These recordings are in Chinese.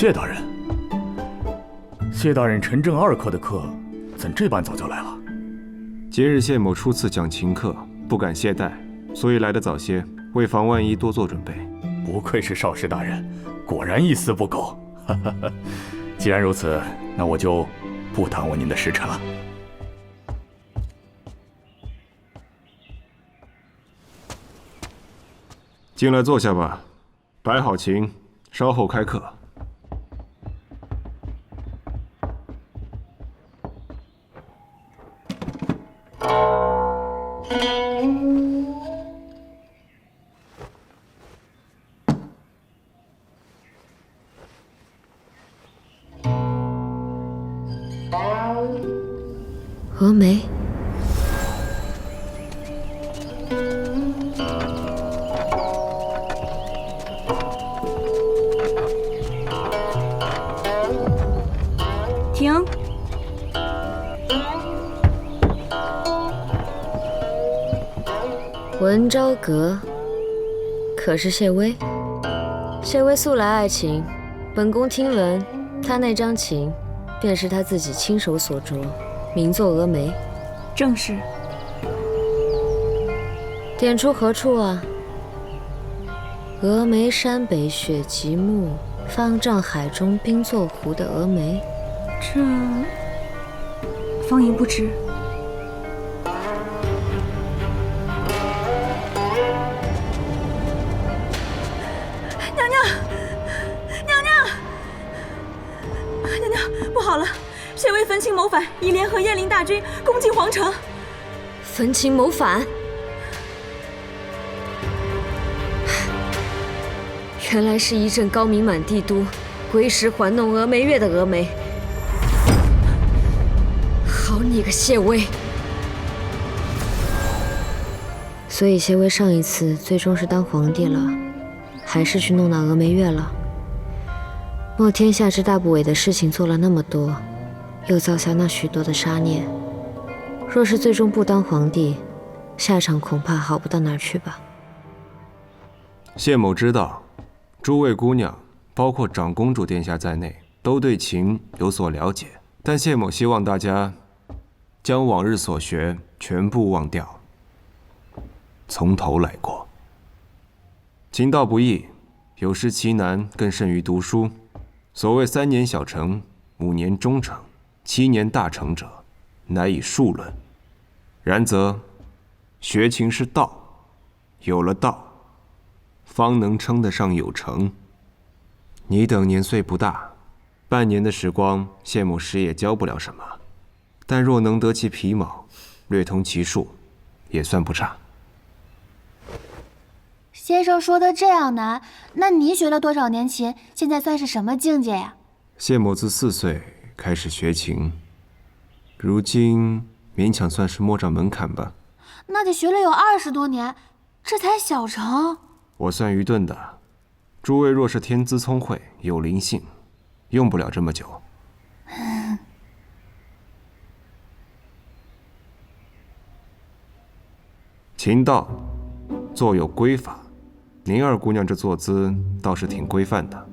谢大人，谢大人陈正2课的课，怎这般早就来了？今日谢某初次讲琴课，不敢懈怠，所以来得早些，为防万一多做准备。不愧是少师大人，果然一丝不苟。既然如此，那我就不耽误您的时辰了。进来坐下吧，摆好琴，稍后开课。峨眉，停！文昭阁，可是谢微？谢微素来爱琴，本宫听闻，他那张琴便是他自己亲手所着，名作峨眉。正是。点出何处啊？峨眉山北雪极目，方丈海中冰作湖的峨眉。这方莹不知。娘娘，娘娘，娘娘，不好了！谢微焚琴谋反，已联合燕翎大军攻进皇城。焚琴谋反？原来是一阵高明满帝都，归时还弄峨眉月的峨眉。好你个谢微！所以谢微上一次最终是当皇帝了，还是去弄那峨眉月了？莫天下之大不韪的事情做了那么多，又造下那许多的杀孽，若是最终不当皇帝，下场恐怕好不到哪儿去吧。谢某知道，诸位姑娘，包括长公主殿下在内，都对琴有所了解，但谢某希望大家将往日所学全部忘掉，从头来过。琴道不易，有时其难更甚于读书。所谓3年小成，5年中成，7年大成者，乃以数论。然则学琴是道，有了道，方能称得上有成。你等年岁不大，半年的时光，谢某实也教不了什么，但若能得其皮毛，略通其术，也算不差。先生说的这样难，那你学了多少年琴？现在算是什么境界呀？谢某自4岁开始学琴，如今勉强算是摸着门槛吧。那得学了有20多年，这才小成。我算愚钝的，诸位若是天资聪慧，有灵性，用不了这么久。琴道坐有规法，您2姑娘这坐姿倒是挺规范的。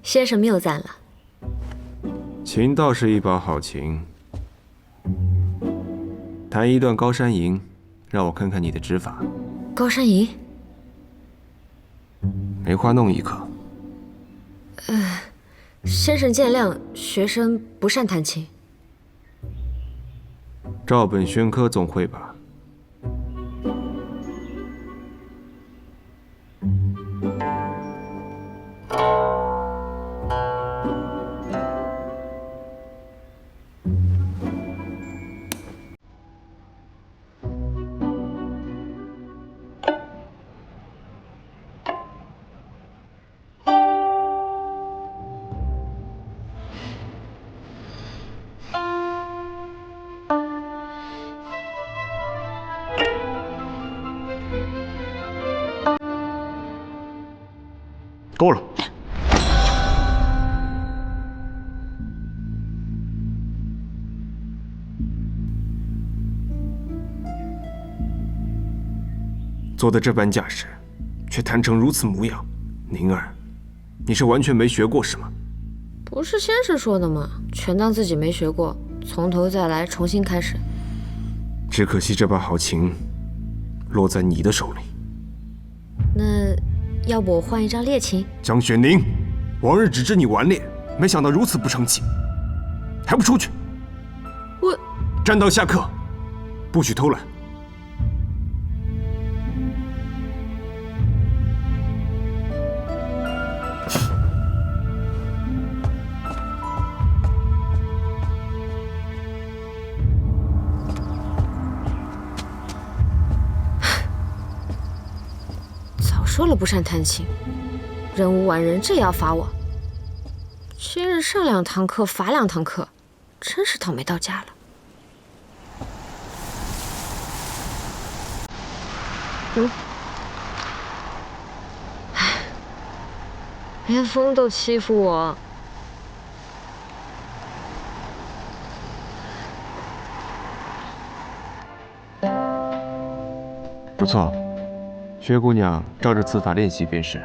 先生谬赞了。琴倒是一把好琴，弹一段高山吟，让我看看你的指法。高山吟？梅花弄一课。先生见谅，学生不善弹琴。照本宣科总会吧。够了。做的这般架势，却弹成如此模样，宁儿，你是完全没学过是吗？不是先生说的吗？全当自己没学过，从头再来，重新开始。只可惜这把好琴落在你的手里。那要不我换一张烈琴？江雪宁，往日只知你顽劣，没想到如此不成器，还不出去！我站到下课，不许偷懒。说了不善弹琴，人无完人，这也要罚我。今日上2堂课，罚2堂课，真是倒霉到家了。唉，连风都欺负我。不错。薛姑娘照着此法练习便是。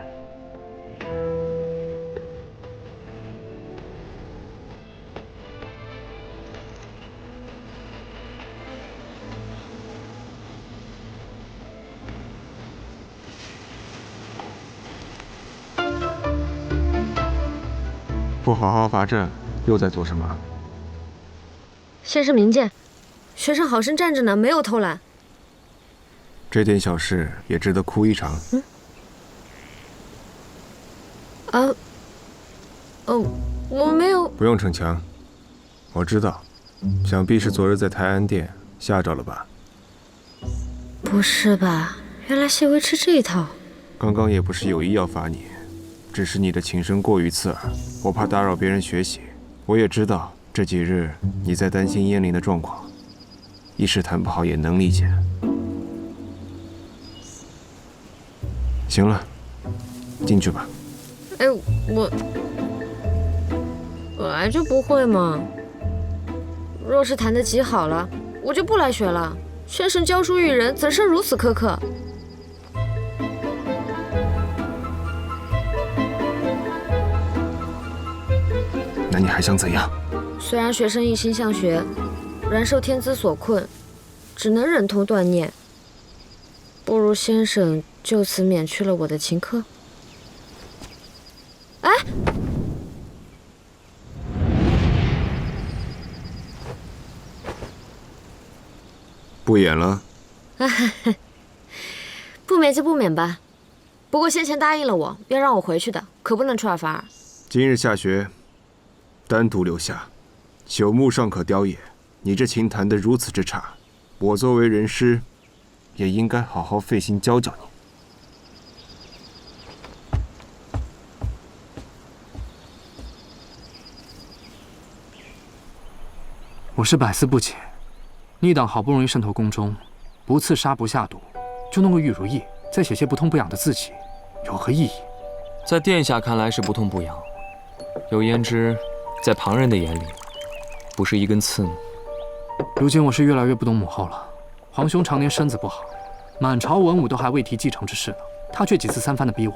不好好罚站，又在做什么？先生明鉴，学生好生站着呢，没有偷懒。这点小事也值得哭一场。我没有。不用逞强，我知道，想必是昨日在泰安殿吓着了吧？不是吧？原来谢薇吃这一套。刚刚也不是有意要罚你，只是你的琴声过于刺耳，我怕打扰别人学习。我也知道这几日你在担心燕玲的状况，一时弹不好也能理解。行了，进去吧。哎，我本来就不会嘛。若是弹得极好了，我就不来学了。先生教书育人，怎生如此苛刻？那你还想怎样？虽然学生一心向学，然受天资所困，只能忍痛断念。不如先生就此免去了我的琴课。哎，不演了？不免就不免吧。不过先前答应了我，要让我回去的，可不能出尔反尔。今日下学，单独留下，朽木尚可雕也。你这琴弹得如此之差，我作为人师，也应该好好费心教教你。我是百思不解，逆党好不容易渗透宫中，不刺杀不下毒，就弄个玉如意，再写些不痛不痒的字迹，有何意义？在殿下看来是不痛不痒，有言之，在旁人的眼里，不是一根刺吗？如今我是越来越不懂母后了。皇兄常年身子不好，满朝文武都还未提继承之事呢，他却几次三番的逼我，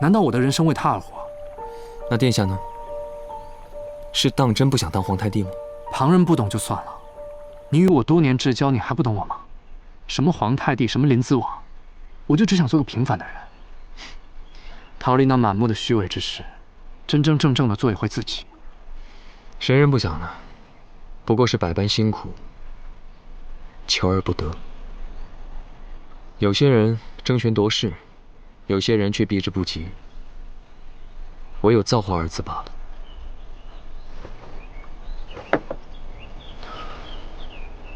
难道我的人生为他而活？那殿下呢？是当真不想当皇太帝吗？旁人不懂就算了，你与我多年至交，你还不懂我吗？什么皇太帝，什么临淄王，我就只想做个平凡的人，逃离那满目的虚伪之事，真真正正的做一回自己。谁人不想呢？不过是百般辛苦，求而不得。有些人争权夺势，有些人却避之不及，唯有造化二字罢了。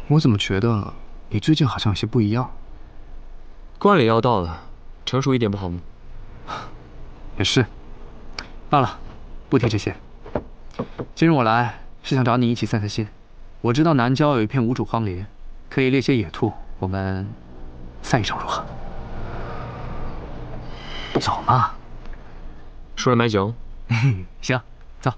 我怎么觉得你最近好像有些不一样？冠礼要到了，成熟一点不好吗？也是，罢了，不提这些。今日我来是想找你一起散散心。我知道南郊有一片无主荒林，可以猎些野兔，我们散一场如何？走嘛。说了买酒。行，走。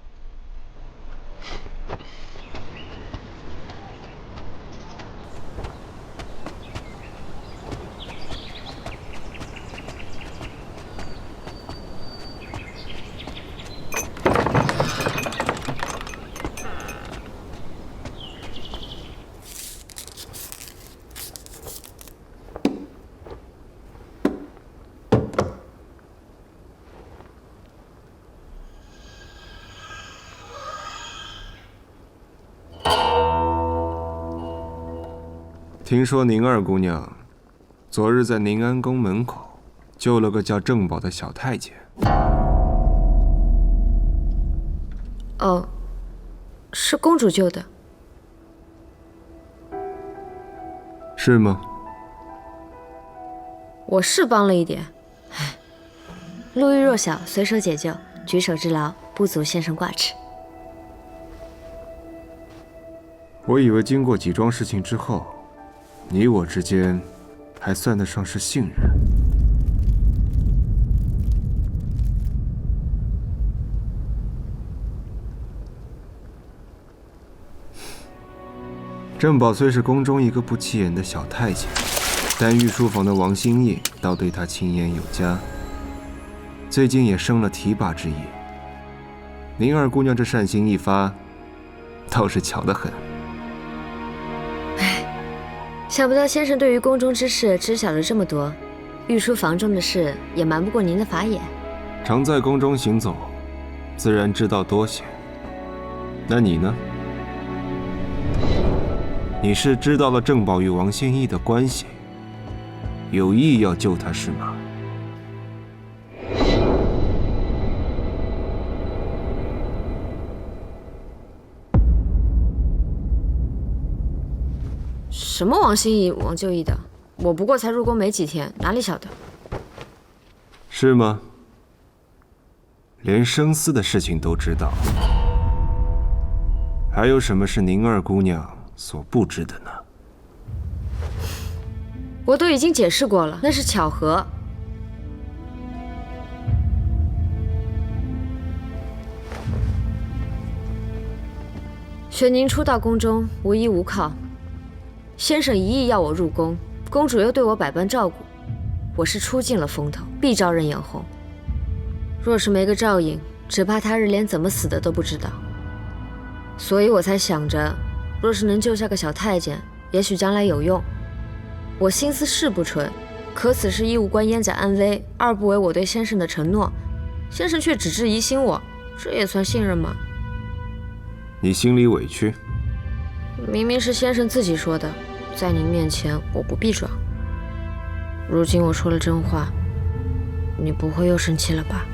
听说宁二姑娘昨日在宁安宫门口救了个叫郑宝的小太监。哦，是公主救的。是吗？我是帮了一点，唉，路遇弱小，随手解救，举手之劳，不足先生挂齿。我以为经过几桩事情之后，你我之间还算得上是信任。郑宝虽是宫中一个不起眼的小太监，但御书房的王心义倒对他青眼有加，最近也生了提拔之意。宁二姑娘这善心一发，倒是巧得很。想不到先生对于宫中之事知晓了这么多，御书房中的事也瞒不过您的法眼。常在宫中行走，自然知道多些。那你呢？你是知道了郑宝与王心义的关系，有意要救他是吗？什么王心义、王就义的，我不过才入宫没几天，哪里晓得？是吗？连生死的事情都知道，还有什么是宁二姑娘所不知的呢？我都已经解释过了，那是巧合。玄宁初到宫中无依无靠，先生一意要我入宫，公主又对我百般照顾，我是出尽了风头，必招人眼红。若是没个照应，只怕他日连怎么死的都不知道。所以我才想着，若是能救下个小太监，也许将来有用。我心思是不纯，可此事一无关燕仔安危，二不违我对先生的承诺，先生却只知疑心我，这也算信任吗？你心里委屈？明明是先生自己说的，在您面前我不必装。如今我说了真话，你不会又生气了吧？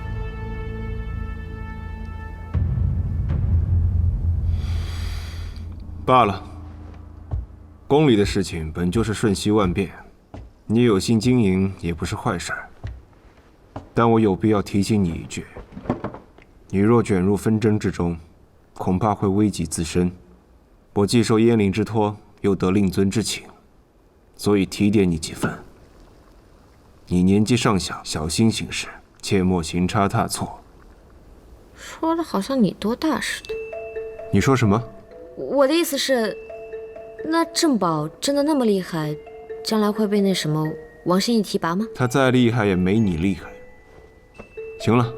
罢了，宫里的事情本就是瞬息万变，你有心经营也不是坏事儿。但我有必要提醒你一句：你若卷入纷争之中，恐怕会危及自身。我既受燕翎之托，又得令尊之请，所以提点你几分。你年纪尚小，小心行事，切莫行差踏错。说的好像你多大似的。你说什么？我的意思是，那郑宝真的那么厉害，将来会被那什么王心义提拔吗？他再厉害也没你厉害。行了，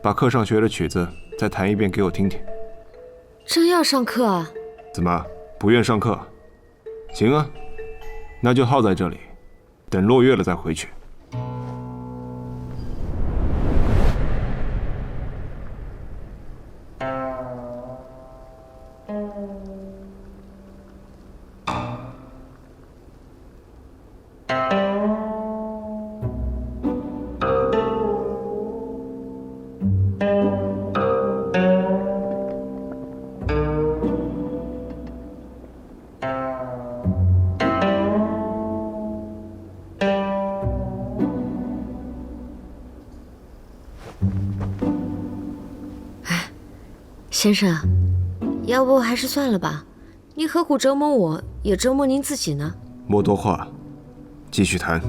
把课上学的曲子再弹一遍给我听听。真要上课啊？怎么不愿上课？行啊，那就耗在这里，等落月了再回去。先生，要不还是算了吧，您何苦折磨我，也折磨您自己呢？莫多话，继续谈。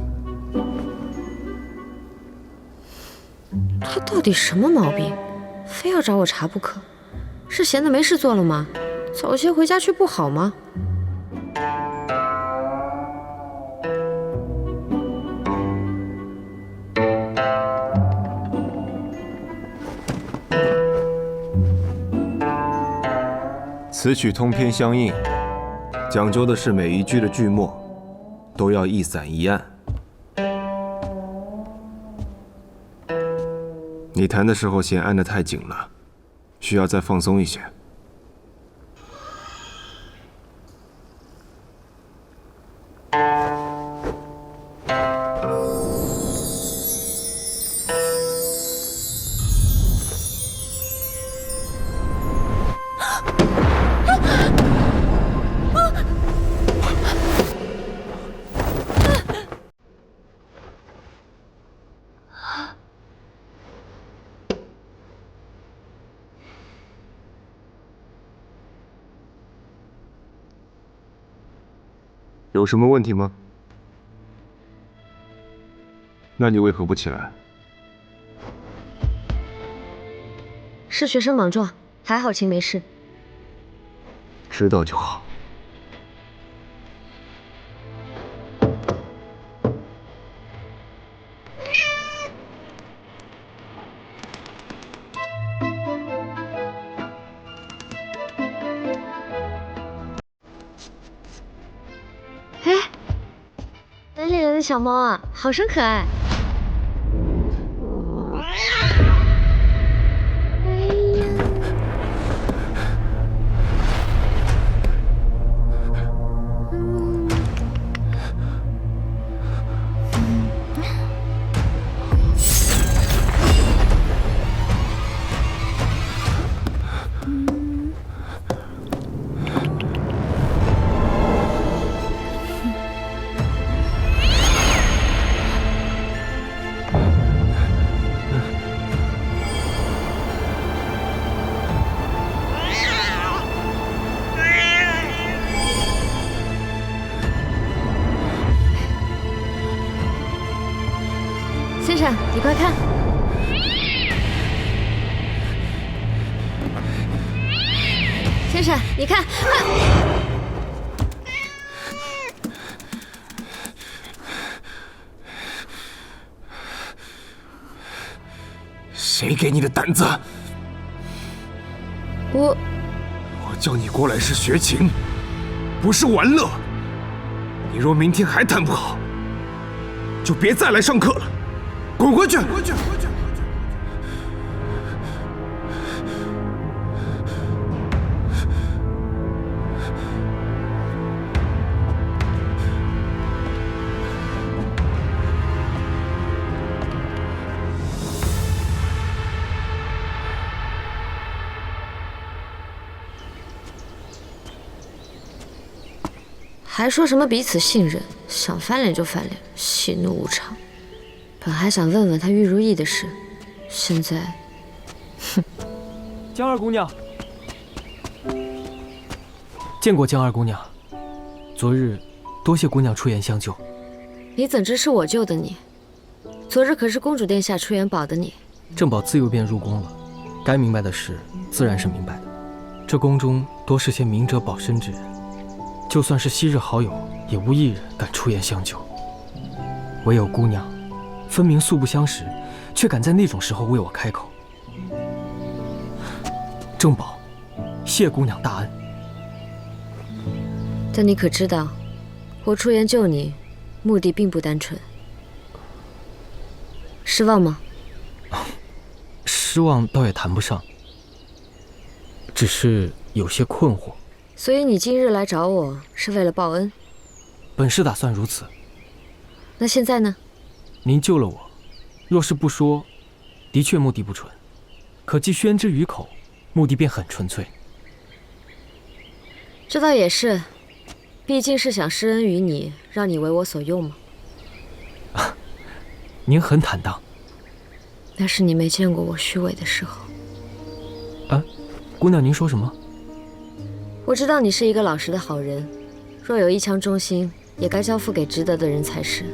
他到底什么毛病，非要找我茬不可？是闲的没事做了吗？早些回家去不好吗？此曲通篇相应，讲究的是每一句的句末都要一散一暗。你弹的时候弦按得太紧了，需要再放松一些。有什么问题吗？那你为何不起来？是学生莽撞，还好秦没事。知道就好。哎，蓝脸人的小猫啊，好生可爱。先生，你快看！先生，你看！谁给你的胆子？我叫你过来是学琴，不是玩乐。你若明天还弹不好，就别再来上课了，滚回去！滚去！还说什么彼此信任，想翻脸就翻脸，喜怒无常。本还想问问他玉如意的事，现在，哼。江二姑娘，见过江二姑娘。昨日多谢姑娘出言相救。你怎知是我救的你？昨日可是公主殿下出言保的你。正宝自幼便入宫了，该明白的事自然是明白的。这宫中多是些明哲保身之人。就算是昔日好友，也无一人敢出言相救。唯有姑娘，分明素不相识，却敢在那种时候为我开口。正宝，谢姑娘大恩。但你可知道，我出言救你，目的并不单纯。失望吗？失望倒也谈不上，只是有些困惑。所以你今日来找我是为了报恩？本是打算如此。那现在呢？您救了我，若是不说，的确目的不纯；可既宣之于口，目的便很纯粹。这倒也是，毕竟是想施恩于你，让你为我所用嘛。您很坦荡。那是你没见过我虚伪的时候。啊，姑娘，您说什么？我知道你是一个老实的好人，若有一腔忠心，也该交付给值得的人才是。